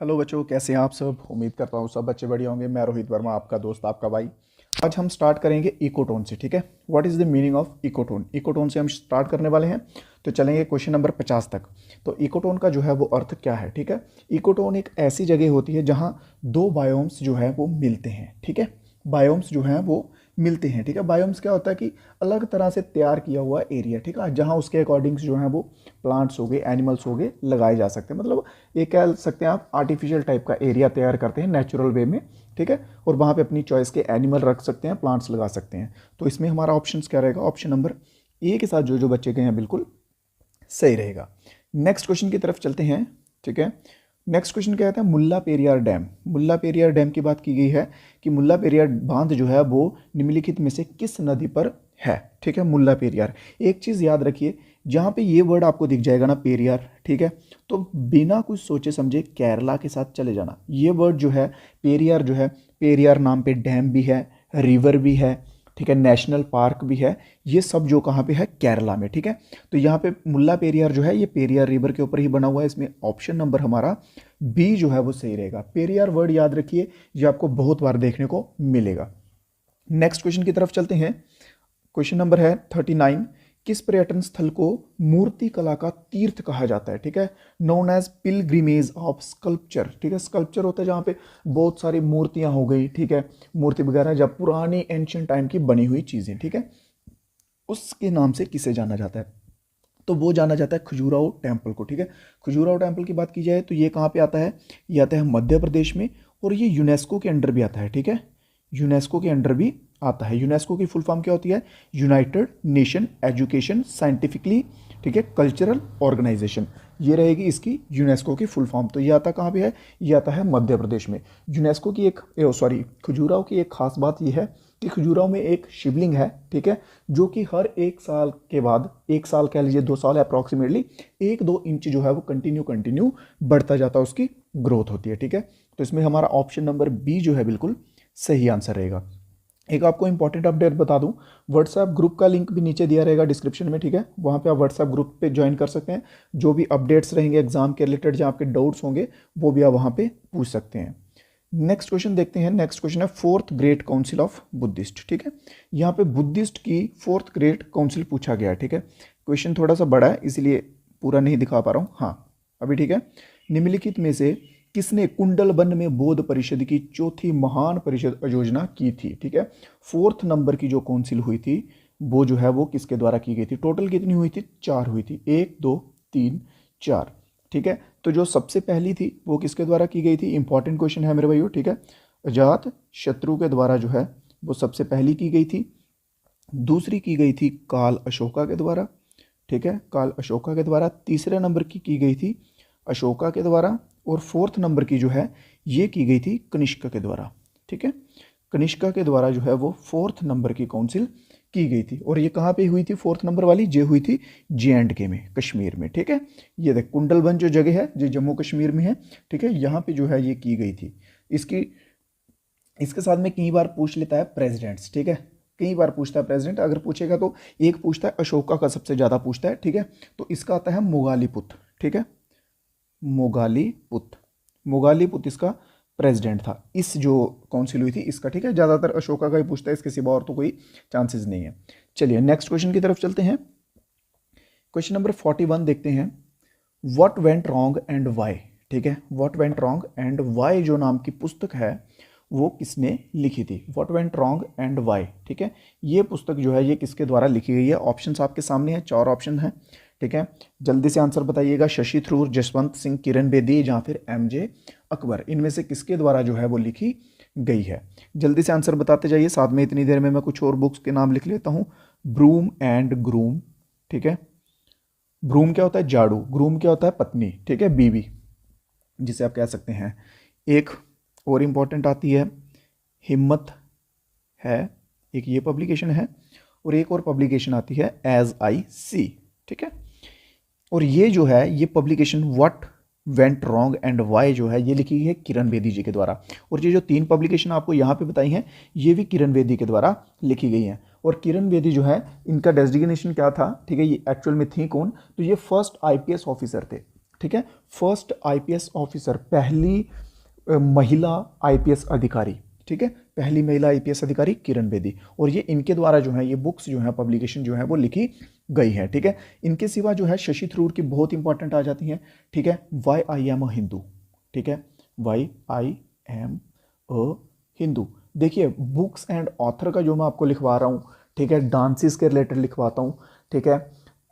Hello बच्चों, कैसे हैं आप सब। उम्मीद करता हूँ सब बच्चे बढ़िया होंगे। मैं रोहित वर्मा, आपका दोस्त, आपका भाई। आज हम स्टार्ट करेंगे इकोटोन से। ठीक है, what is the meaning of ecotone. Ecotone से हम स्टार्ट करने वाले हैं। तो चलेंगे क्वेश्चन नंबर 50 तक। तो इकोटोन का जो है वो अर्थ क्या है। ठीक है, इकोटोन एक ऐसी जगह होती है जहाँ दो बायोम्स जो है वो मिलते हैं। ठीक है, बायोम्स जो हैं वो मिलते हैं। ठीक है, बायोम्स क्या होता है कि अलग तरह से तैयार किया हुआ एरिया। ठीक है, जहाँ उसके अकॉर्डिंग्स जो है वो प्लांट्स हो गए, एनिमल्स हो गए, लगाए जा सकते हैं। मतलब ये कह सकते हैं आप आर्टिफिशियल टाइप का एरिया तैयार करते हैं नेचुरल वे में। ठीक है, और वहाँ पे अपनी चॉइस के एनिमल रख सकते हैं, प्लांट्स लगा सकते हैं। तो इसमें हमारा ऑप्शन क्या रहेगा, ऑप्शन नंबर ए के साथ जो जो बच्चे गए हैं बिल्कुल सही रहेगा। नेक्स्ट क्वेश्चन की तरफ चलते हैं। ठीक है, नेक्स्ट क्वेश्चन क्या कहता है, मुल्ला पेरियार डैम। मुल्ला पेरियार डैम की बात की गई है कि मुल्ला पेरियार बांध जो है वो निम्नलिखित में से किस नदी पर है। ठीक है, मुल्ला पेरियार। एक चीज़ याद रखिए, जहाँ पे ये वर्ड आपको दिख जाएगा ना, पेरियार, ठीक है, तो बिना कुछ सोचे समझे केरला के साथ चले जाना। ये वर्ड जो है पेरियार जो है, पेरियार नाम पे डैम भी है, रिवर भी है, ठीक है, नेशनल पार्क भी है। ये सब जो कहाँ पे है, केरला में। ठीक है, तो यहाँ पे मुल्ला पेरियार जो है ये पेरियार रिवर के ऊपर ही बना हुआ है। इसमें ऑप्शन नंबर हमारा बी जो है वो सही रहेगा। पेरियार वर्ड याद रखिए, ये आपको बहुत बार देखने को मिलेगा। नेक्स्ट क्वेश्चन की तरफ चलते हैं। क्वेश्चन नंबर है 39। किस पर्यटन स्थल को मूर्ति कला का तीर्थ कहा जाता है। ठीक है, known as pilgrimage of sculpture. ठीक है, स्कल्पचर होता है जहाँ पे बहुत सारी मूर्तियां हो गई, ठीक है, मूर्ति वगैरह जब पुरानी एंशियंट टाइम की बनी हुई चीजें, ठीक है, उसके नाम से किसे जाना जाता है, तो वो जाना जाता है खजुराहो टेम्पल को। ठीक है, खजुराहो टेम्पल की बात की जाए तो ये कहाँ पे आता है, ये आता है मध्य प्रदेश में, और ये यूनेस्को के अंडर भी आता है। ठीक है, यूनेस्को के अंडर भी आता है। यूनेस्को की फुल फॉर्म क्या होती है, यूनाइटेड नेशन एजुकेशन साइंटिफिकली, ठीक है, कल्चरल ऑर्गेनाइजेशन, ये रहेगी इसकी यूनेस्को की फुल फॉर्म। तो ये आता कहाँ पे है, ये आता है मध्य प्रदेश में। यूनेस्को की एक सॉरी खजुराहो की एक खास बात ये है कि खजुराहो में एक शिवलिंग है, ठीक है, जो कि हर एक साल के बाद, एक साल कह लीजिए 2 साल अप्रॉक्सीमेटली 1-2 इंच जो है वो कंटिन्यू बढ़ता जाता है, उसकी ग्रोथ होती है। ठीक है, तो इसमें हमारा ऑप्शन नंबर बी जो है बिल्कुल सही आंसर रहेगा। एक आपको इंपॉर्टेंट अपडेट बता दूं, व्हाट्सएप ग्रुप का लिंक भी नीचे दिया रहेगा डिस्क्रिप्शन में। ठीक है, वहां पे आप व्हाट्सएप ग्रुप पे ज्वाइन कर सकते हैं। जो भी अपडेट्स रहेंगे एग्जाम के रिलेटेड, जहाँ आपके डाउट्स होंगे वो भी आप वहां पे पूछ सकते हैं। नेक्स्ट क्वेश्चन देखते हैं। नेक्स्ट क्वेश्चन है fourth great council of Buddhist. ठीक है, यहाँ पे बुद्धिस्ट की फोर्थ ग्रेट काउंसिल पूछा गया है। ठीक है, क्वेश्चन थोड़ा सा बड़ा है इसलिए पूरा नहीं दिखा पा रहा हूँ। हाँ, अभी ठीक है। निम्नलिखित में से किसने कुंडलबन में बौद्ध परिषद की चौथी महान परिषद योजना की थी। ठीक है, फोर्थ नंबर की जो काउंसिल हुई थी वो जो है वो किसके द्वारा की गई थी। टोटल कितनी हुई थी, 4 हुई थी, 1 2 3 4। ठीक है, तो जो सबसे पहली थी वो किसके द्वारा की गई थी, इंपॉर्टेंट क्वेश्चन है मेरे भाइयों। ठीक है, अजात शत्रु के द्वारा जो है वो सबसे पहली की गई थी। दूसरी की गई थी काल अशोका के द्वारा। ठीक है, काल अशोका के द्वारा। तीसरे नंबर की गई थी अशोका के द्वारा। और फोर्थ नंबर की जो है ये की गई थी कनिष्क के द्वारा। ठीक है, कनिष्का के द्वारा जो है वो फोर्थ नंबर की काउंसिल की गई थी। और ये कहाँ पे हुई थी फोर्थ नंबर वाली, ये हुई थी JNK में, कश्मीर में। ठीक है, ये देख कुंडलबन जो जगह है जो जम्मू कश्मीर में है। ठीक है, यहाँ पे जो है ये की गई थी। इसके साथ में कई बार पूछ लेता है प्रेसिडेंट्स। ठीक है, कई बार पूछता है प्रेसिडेंट, अगर पूछेगा तो एक पूछता है अशोका का सबसे ज़्यादा पूछता है। ठीक है, तो इसका आता है मोगालीपुत। ठीक है, मोगालीपुत इसका प्रेसिडेंट था, इस जो काउंसिल हुई थी इसका। ठीक है, ज़्यादातर अशोका का ही पूछता है, इसके सिवा और तो कोई चांसेस नहीं है। चलिए नेक्स्ट क्वेश्चन की तरफ चलते हैं। क्वेश्चन नंबर 41 देखते हैं। What went wrong and why. ठीक है, what went wrong and why जो नाम की पुस्तक है वो किसने लिखी थी, what went wrong and why. ठीक है, ये पुस्तक जो है ये किसके द्वारा लिखी गई है। ऑप्शंस आपके सामने है, 4 ऑप्शन है। ठीक है, जल्दी से आंसर बताइएगा। शशि थरूर, जसवंत सिंह, किरण बेदी या फिर MJ अकबर, इनमें से किसके द्वारा जो है वो लिखी गई है। जल्दी से आंसर बताते जाइए, साथ में इतनी देर में मैं कुछ और बुक्स के नाम लिख लेता हूँ। Broom and groom. ठीक है, ब्रूम क्या होता है, झाड़ू, ग्रूम क्या होता है, पत्नी, ठीक है, बीवी, जिसे आप कह सकते हैं। एक और इंपॉर्टेंट आती है हिम्मत है, एक ये पब्लिकेशन है, और एक और पब्लिकेशन आती है एज आई सी। ठीक है, और ये जो है ये publication what went wrong and why जो है ये लिखी है किरण बेदी जी के द्वारा। और ये जो 3 पब्लिकेशन आपको यहाँ पे बताई हैं ये भी किरण बेदी के द्वारा लिखी गई हैं। और किरण बेदी जो है इनका डेजिग्नेशन क्या था, ठीक है, ये एक्चुअल में थी कौन, तो ये फर्स्ट IPS ऑफिसर थे। ठीक है। फर्स्ट आईपीएस ऑफिसर, पहली महिला आईपीएस अधिकारी, ठीक है, पहली महिला आईपीएस अधिकारी किरण बेदी। और ये इनके द्वारा जो है ये बुक्स जो है पब्लिकेशन जो है वो लिखी गई है, ठीक है। इनके सिवा जो है शशि थरूर की बहुत इंपॉर्टेंट आ जाती हैं, ठीक है। Why I am a Hindu, ठीक है, why I am a Hindu. देखिए बुक्स एंड ऑथर का जो मैं आपको लिखवा रहा हूँ, ठीक है, डांसेस के रिलेटेड लिखवाता हूँ, ठीक है।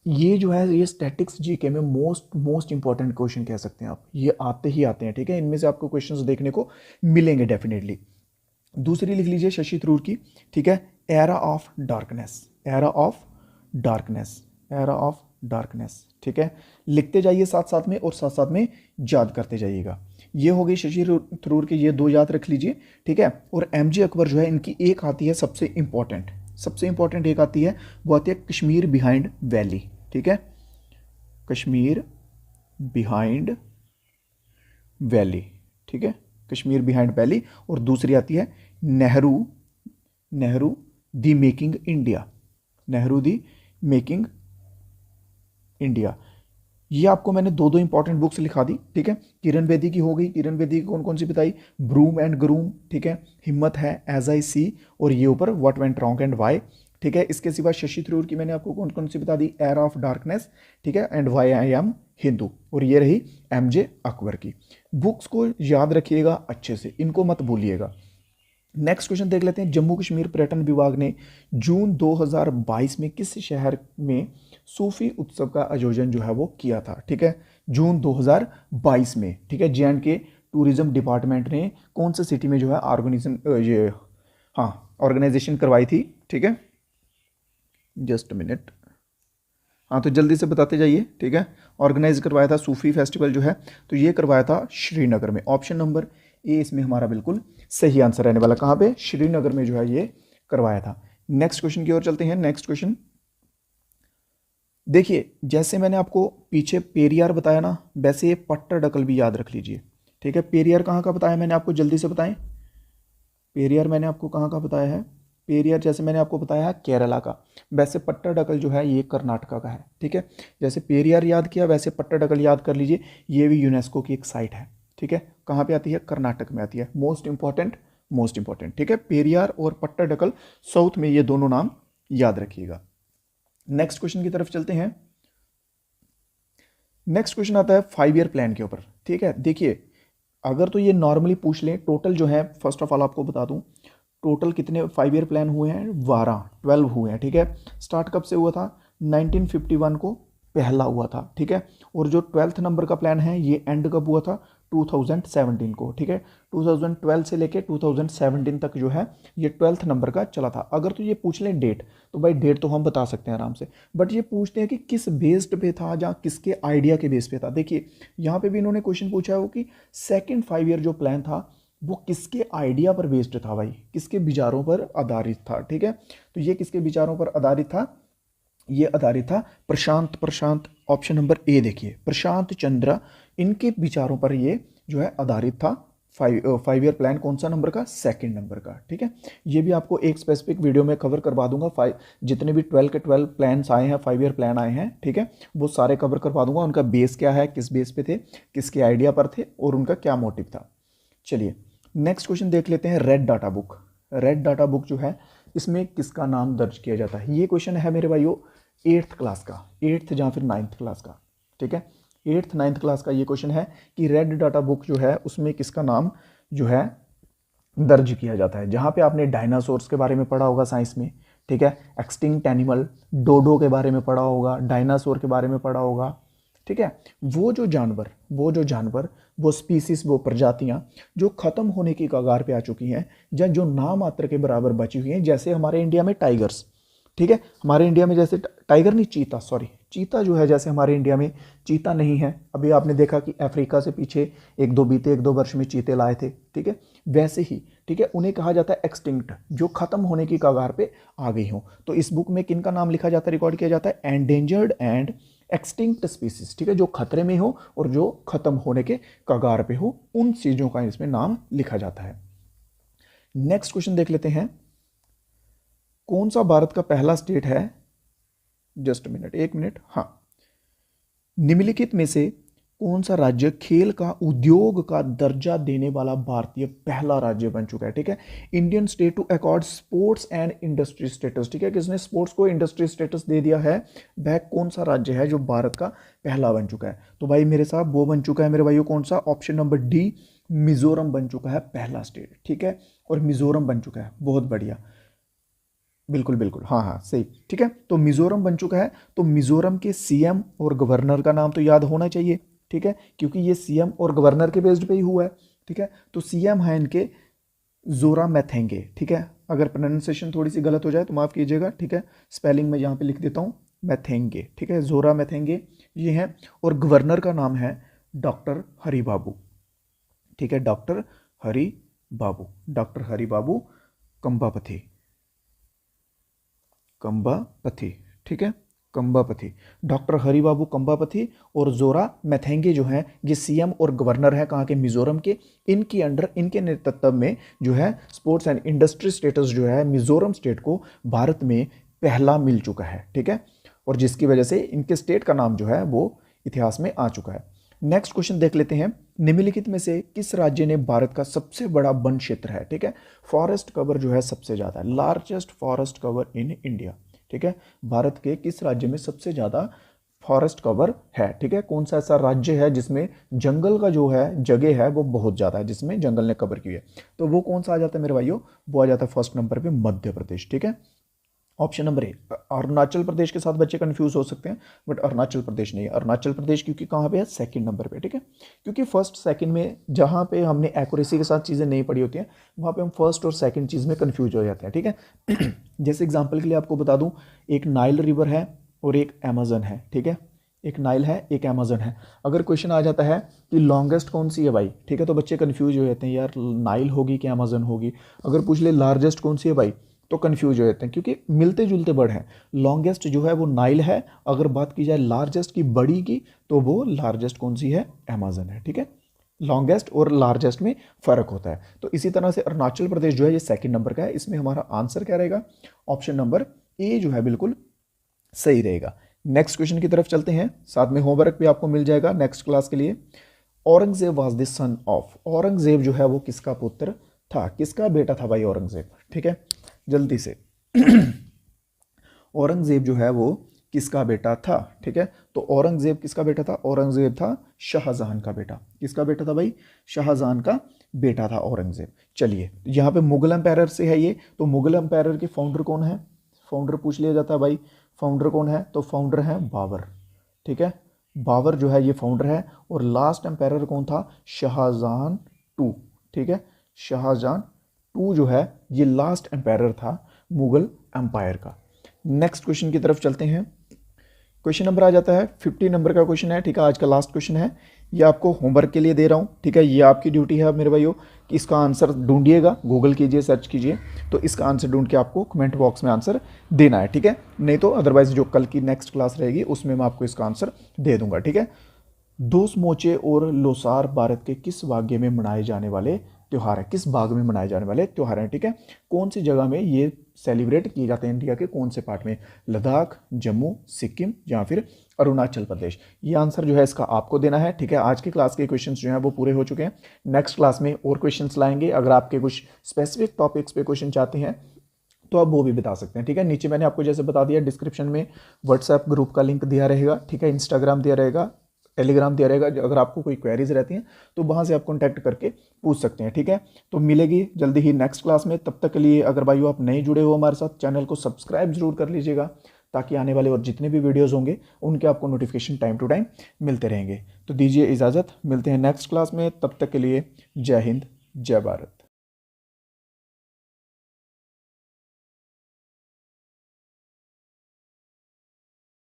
ये जो है ये स्टैटिक्स जीके में मोस्ट इंपॉर्टेंट क्वेश्चन कह सकते हैं आप, ये आते ही आते हैं, ठीक है। इनमें से आपको क्वेश्चंस देखने को मिलेंगे डेफिनेटली। दूसरी लिख लीजिए शशि थरूर की, ठीक है, era of darkness, era of darkness, era of darkness, ठीक है। लिखते जाइए साथ साथ में और साथ साथ में याद करते जाइएगा। ये हो गई शशि थरूर के, ये दो याद रख लीजिए, ठीक है। और एमजे अकबर जो है इनकी एक आती है सबसे इंपॉर्टेंट एक आती है, वो आती है कश्मीर बिहाइंड वैली, ठीक है, कश्मीर बिहाइंड वैली, ठीक है, कश्मीर बिहाइंड वैली। और दूसरी आती है नेहरू दी मेकिंग इंडिया, नेहरू दी मेकिंग इंडिया। ये आपको मैंने दो इंपॉर्टेंट बुक्स लिखा दी, ठीक है। किरण बेदी की हो गई, किरण बेदी की कौन कौन सी बताई, ब्रूम एंड ग्रूम, ठीक है, हिम्मत है, एज आई सी, और ये ऊपर what went wrong and why, ठीक है। इसके सिवा शशि थरूर की मैंने आपको कौन कौन सी बता दी, एरा ऑफ डार्कनेस, ठीक है, and why I am Hindu. और ये रही एमजे अकबर की। बुक्स को याद रखिएगा अच्छे से, इनको मत भूलिएगा। नेक्स्ट क्वेश्चन देख लेते हैं। जम्मू कश्मीर पर्यटन विभाग ने जून 2022 में किस शहर में सूफी उत्सव का आयोजन जो है वो किया था, ठीक है, जून 2022 में, ठीक है। जे&के टूरिज्म डिपार्टमेंट ने कौन से सिटी में जो है ऑर्गेनाइजेशन करवाई थी, ठीक है, जस्ट मिनट, हाँ तो जल्दी से बताते जाइए, ठीक है। ऑर्गेनाइज करवाया था सूफी फेस्टिवल जो है, तो ये करवाया था श्रीनगर में। ऑप्शन नंबर ए इसमें हमारा बिल्कुल सही आंसर रहने वाला, कहाँ पे, श्रीनगर में जो है ये करवाया था। नेक्स्ट क्वेश्चन की ओर चलते हैं। नेक्स्ट क्वेश्चन देखिए, जैसे मैंने आपको पीछे पेरियार बताया ना, वैसे ये पट्टाडकल भी याद रख लीजिए, ठीक है। पेरियार कहाँ का बताया मैंने आपको, जल्दी से बताएं, पेरियार मैंने आपको कहाँ का बताया है, पेरियार जैसे मैंने आपको बताया केरला का, वैसे पट्टाडकल जो है ये कर्नाटका का है, ठीक है। जैसे पेरियार याद किया वैसे पट्टाडकल याद कर लीजिए, ये भी यूनेस्को की एक साइट है, ठीक है। कहाँ पे आती है, कर्नाटक में आती है। मोस्ट इंपॉर्टेंट, ठीक है, पेरियार और पट्टाडकल साउथ में, ये दोनों नाम याद रखिएगा। नेक्स्ट क्वेश्चन की तरफ चलते हैं। नेक्स्ट क्वेश्चन आता है 5 ईयर प्लान के ऊपर, ठीक है। देखिए अगर तो ये नॉर्मली पूछ लें, टोटल जो है फर्स्ट ऑफ ऑल आपको बता दूं, टोटल कितने 5 ईयर प्लान हुए हैं, 12 हुए हैं, ठीक है। स्टार्ट कब से हुआ था, 1951 को पहला हुआ था, ठीक है। और जो 12th नंबर का प्लान है ये एंड कब हुआ था, 2017 को, ठीक है। 2012 से लेके 2017 तक जो है ये 12th नंबर का चला था। अगर तो ये पूछ लें डेट, तो भाई डेट तो हम बता सकते हैं आराम से, बट ये पूछते हैं कि किस बेस्ड पे था या किसके आइडिया के बेस पे था। देखिए यहाँ पे भी इन्होंने क्वेश्चन पूछा है वो कि सेकेंड 5 ईयर जो प्लान था वो किसके आइडिया पर बेस्ड था भाई, किसके विचारों पर आधारित था, ठीक है। तो ये किसके विचारों पर आधारित था, ये आधारित था प्रशांत, ऑप्शन नंबर ए देखिए, प्रशांत चंद्र, इनके विचारों पर ये जो है आधारित था। 5 ईयर प्लान कौन सा नंबर का, सेकंड नंबर का, ठीक है। ये भी आपको एक स्पेसिफिक वीडियो में कवर करवा दूंगा। जितने भी 12 के 12 प्लान्स आए हैं, 5 ईयर प्लान आए हैं, ठीक है, वो सारे कवर करवा दूंगा। उनका बेस क्या है, किस बेस पे थे, किसके आइडिया पर थे और उनका क्या मोटिव था। चलिए नेक्स्ट क्वेश्चन देख लेते हैं। Red data book, red data book जो है इसमें किसका नाम दर्ज किया जाता है। ये क्वेश्चन है मेरे भाइयों 8th क्लास का, 8th या फिर 9th क्लास का, ठीक है। 8th 9th क्लास का ये क्वेश्चन है कि रेड डाटा बुक जो है उसमें किसका नाम जो है दर्ज किया जाता है। जहाँ पे आपने डायनासोर्स के बारे में पढ़ा होगा साइंस में, ठीक है, एक्सटिंक्ट एनिमल, डोडो के बारे में पढ़ा होगा, डायनासोर के बारे में पढ़ा होगा, ठीक है। वो जो जानवर वो स्पीसीज, वो प्रजातियां जो खत्म होने की कगार पे आ चुकी हैं या जो नाम मात्र के बराबर बची हुई हैं, जैसे हमारे इंडिया में टाइगर्स, ठीक है, हमारे इंडिया में जैसे टाइगर नहीं, चीता जो है, जैसे हमारे इंडिया में चीता नहीं है। अभी आपने देखा कि अफ्रीका से पीछे एक दो वर्ष में चीते लाए थे, ठीक है, वैसे ही, ठीक है, उन्हें कहा जाता है एक्सटिंक्ट, जो खत्म होने की कगार पे आ गई हो। तो इस बुक में किन का नाम लिखा जाता है, रिकॉर्ड किया जाता है, एंडेंजर्ड एंड एक्सटिंक्ट स्पीसीज, ठीक है, जो खतरे में हो और जो खत्म होने के कगार पे हो, उन चीजों का इसमें नाम लिखा जाता है। नेक्स्ट क्वेश्चन देख लेते हैं। कौन सा भारत का पहला स्टेट है, जस्ट मिनट, 1 मिनट, हाँ, निम्नलिखित में से कौन सा राज्य खेल का उद्योग का दर्जा देने वाला भारतीय पहला राज्य बन चुका है? ठीक है, Indian state to accord sports and industry status. ठीक है, किसने स्पोर्ट्स को इंडस्ट्री स्टेटस दे दिया है? वह कौन सा राज्य है जो भारत का पहला बन चुका है? तो भाई मेरे साहब वो बन चुका है मेरे भाइयों, कौन सा? ऑप्शन नंबर डी, मिजोरम बन चुका है पहला स्टेट। ठीक है, और मिजोरम बन चुका है, बहुत बढ़िया, बिल्कुल बिल्कुल, हाँ हाँ सही। ठीक है, तो मिजोरम बन चुका है। तो मिजोरम के सीएम और गवर्नर का नाम तो याद होना चाहिए। ठीक है, क्योंकि ये सीएम और गवर्नर के बेस्ड पे ही हुआ है। ठीक है, तो सीएम है इनके जोरामथेंगे। ठीक है, अगर प्रोनाउंसिएशन थोड़ी सी गलत हो जाए तो माफ़ कीजिएगा। ठीक है, स्पेलिंग में यहाँ पे लिख देता हूँ मैथेंगे। ठीक है, जोरामथेंगे ये हैं, और गवर्नर का नाम है डॉक्टर हरि बाबू। ठीक है, डॉक्टर हरि बाबू, डॉक्टर हरि बाबू कंबापथी, कंबापथी। ठीक है, कंबापथी, डॉक्टर हरिबाबू कंबापथी और जोरा मैथेंगे जो हैं ये सीएम और गवर्नर हैं कहाँ के? मिजोरम के। इनकी अंडर, इनके नेतृत्व में जो है स्पोर्ट्स एंड इंडस्ट्री स्टेटस जो है मिजोरम स्टेट को भारत में पहला मिल चुका है। ठीक है, और जिसकी वजह से इनके स्टेट का नाम जो है वो इतिहास में आ चुका है। नेक्स्ट क्वेश्चन देख लेते हैं, निम्नलिखित में से किस राज्य ने भारत का सबसे बड़ा वन क्षेत्र है? ठीक है, फॉरेस्ट कवर जो है सबसे ज़्यादा है, largest forest cover in India. ठीक है, भारत के किस राज्य में सबसे ज़्यादा फॉरेस्ट कवर है? ठीक है, कौन सा ऐसा राज्य है जिसमें जंगल का जो है जगह है वो बहुत ज़्यादा है, जिसमें जंगल ने कवर की है? तो वो कौन सा आ जाता है मेरे भाइयों? वो आ जाता है फर्स्ट नंबर पे मध्य प्रदेश। ठीक है, option number A. Arunachal Pradesh के साथ बच्चे कंफ्यूज हो सकते हैं, बट अरुणाचल प्रदेश नहीं है। अरुणाचल प्रदेश क्योंकि कहाँ पे है? सेकंड नंबर पे। ठीक है, क्योंकि फर्स्ट सेकंड में जहाँ पे हमने एक्यूरेसी के साथ चीज़ें नहीं पढ़ी होती हैं वहाँ पे हम फर्स्ट और सेकंड चीज़ में कंफ्यूज हो जाते हैं। ठीक है, जैसे एग्जाम्पल के लिए आपको बता दूँ, एक नाइल रिवर है और एक अमेजन है। ठीक है, एक नाइल है एक अमेजन है। अगर क्वेश्चन आ जाता है कि लॉन्गेस्ट कौन सी है भाई, ठीक है, तो बच्चे कंफ्यूज हो जाते हैं, यार नाइल होगी कि अमेजन होगी। अगर पूछ ले लार्जेस्ट कौन सी है भाई, तो कंफ्यूज हो जाते हैं, क्योंकि मिलते जुलते वर्ड हैं। लॉन्गेस्ट जो है वो नाइल है, अगर बात की जाए लार्जेस्ट की, बड़ी की, तो वो लार्जेस्ट कौन सी है? अमेजन है। ठीक है, लॉन्गेस्ट और लार्जेस्ट में फर्क होता है। तो इसी तरह से अरुणाचल प्रदेश जो है ये सेकंड नंबर का है। इसमें हमारा आंसर क्या रहेगा? ऑप्शन नंबर ए जो है बिल्कुल सही रहेगा। नेक्स्ट क्वेश्चन की तरफ चलते हैं, साथ में होमवर्क भी आपको मिल जाएगा नेक्स्ट क्लास के लिए। Aurangzeb was the son of, Aurangzeb जो है वो किसका पुत्र था? किसका बेटा था भाई औरंगजेब? ठीक है, जल्दी से औरंगजेब जो है वो किसका बेटा था? ठीक है, तो औरंगजेब किसका बेटा था? औरंगजेब था शाहजहां का बेटा। किसका बेटा था भाई? शाहजहां का बेटा था औरंगजेब। चलिए, यहाँ पे मुगल एम्पायर से है ये, तो मुगल एम्पायर के फाउंडर कौन है? फाउंडर पूछ लिया जाता है भाई, फाउंडर कौन है? तो फाउंडर है बाबर। ठीक है, बाबर जो है ये फाउंडर है। और लास्ट एम्पायर कौन था? शाहजहां टू। ठीक है, शाहजहां टू जो है ये लास्ट एम्पायर था मुगल एम्पायर का। नेक्स्ट क्वेश्चन की तरफ चलते हैं। क्वेश्चन नंबर आ जाता है 50 नंबर का क्वेश्चन है। ठीक है, आज का लास्ट क्वेश्चन है, ये आपको होमवर्क के लिए दे रहा हूँ। ठीक है, ये आपकी ड्यूटी है मेरे भाइयों कि इसका आंसर ढूंढिएगा, गूगल कीजिए, सर्च कीजिए, तो इसका आंसर ढूंढ के आपको कमेंट बॉक्स में आंसर देना है। ठीक है, नहीं तो अदरवाइज जो कल की नेक्स्ट क्लास रहेगी उसमें मैं आपको इसका आंसर दे दूंगा। ठीक है, दोस मोचे और लोसार भारत के किस वाग्य में मनाए जाने वाले त्यौहार है? किस भाग में मनाए जाने वाले त्यौहार हैं? ठीक है, कौन सी जगह में ये सेलिब्रेट किए जाते हैं? इंडिया के कौन से पार्ट में? लद्दाख, जम्मू, सिक्किम या फिर अरुणाचल प्रदेश? ये आंसर जो है इसका आपको देना है। ठीक है, आज की क्लास के क्वेश्चंस जो हैं वो पूरे हो चुके हैं। नेक्स्ट क्लास में और क्वेश्चंस लाएंगे। अगर आपके कुछ स्पेसिफिक टॉपिक्स पे क्वेश्चन चाहते हैं तो आप वो भी बता सकते हैं। ठीक है, नीचे मैंने आपको जैसे बता दिया, डिस्क्रिप्शन में व्हाट्सएप ग्रुप का लिंक दिया रहेगा। ठीक है, इंस्टाग्राम दिया रहेगा, टेलीग्राम दिया रहेगा। अगर आपको कोई क्वेरीज रहती हैं तो वहाँ से आप कॉन्टैक्ट करके पूछ सकते हैं। ठीक है, तो मिलेगी जल्दी ही नेक्स्ट क्लास में। तब तक के लिए अगर भाइयों आप नहीं जुड़े हो हमारे साथ, चैनल को सब्सक्राइब जरूर कर लीजिएगा, ताकि आने वाले और जितने भी वीडियोस होंगे उनके आपको नोटिफिकेशन टाइम टू टाइम मिलते रहेंगे। तो दीजिए इजाज़त, मिलते हैं नेक्स्ट क्लास में। तब तक के लिए जय हिंद, जय भारत।